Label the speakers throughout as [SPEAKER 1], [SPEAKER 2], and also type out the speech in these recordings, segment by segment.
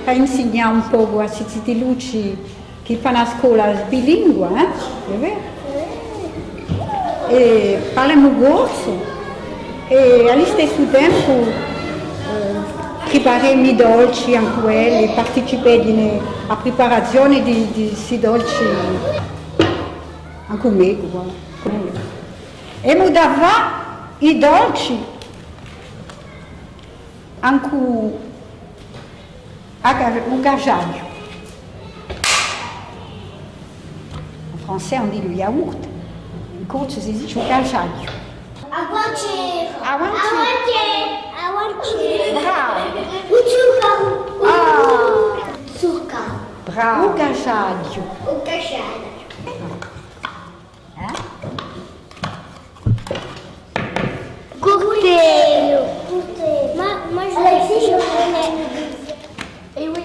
[SPEAKER 1] per insegnare un po' a questi luci che fanno a scuola bilingue, è vero? E parliamo corso e allo stesso tempo preparare i dolci anche quelli, partecipare alla preparazione di questi dolci anche me, guarda. E mi dava i dolci anche un gajaglio. In francese on dit le yaourt, in corso si dice un gajaglio.
[SPEAKER 2] Aguacero.
[SPEAKER 1] Bravo.
[SPEAKER 2] Zucchero.
[SPEAKER 1] Bravo. Un gajaglio.
[SPEAKER 2] Un casciaio. Cocktail. Moi je l'ai dit, je connais. Et oui,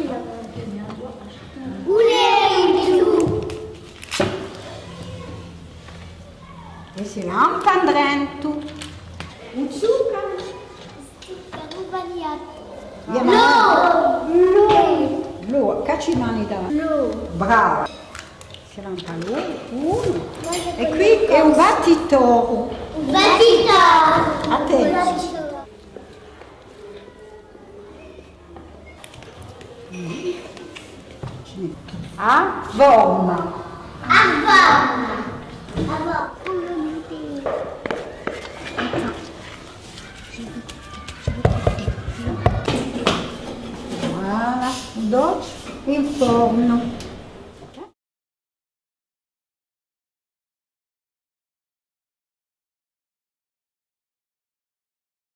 [SPEAKER 1] E si lampa dentro. Un zucchero.
[SPEAKER 2] Zucchero bagnato.
[SPEAKER 1] L'uovo, cacci i mani da. Brava. Si lampa l'uovo. E qui è un battitore.
[SPEAKER 2] Battitore.
[SPEAKER 1] Attenti. A forma. Voilà, un dolce in forno.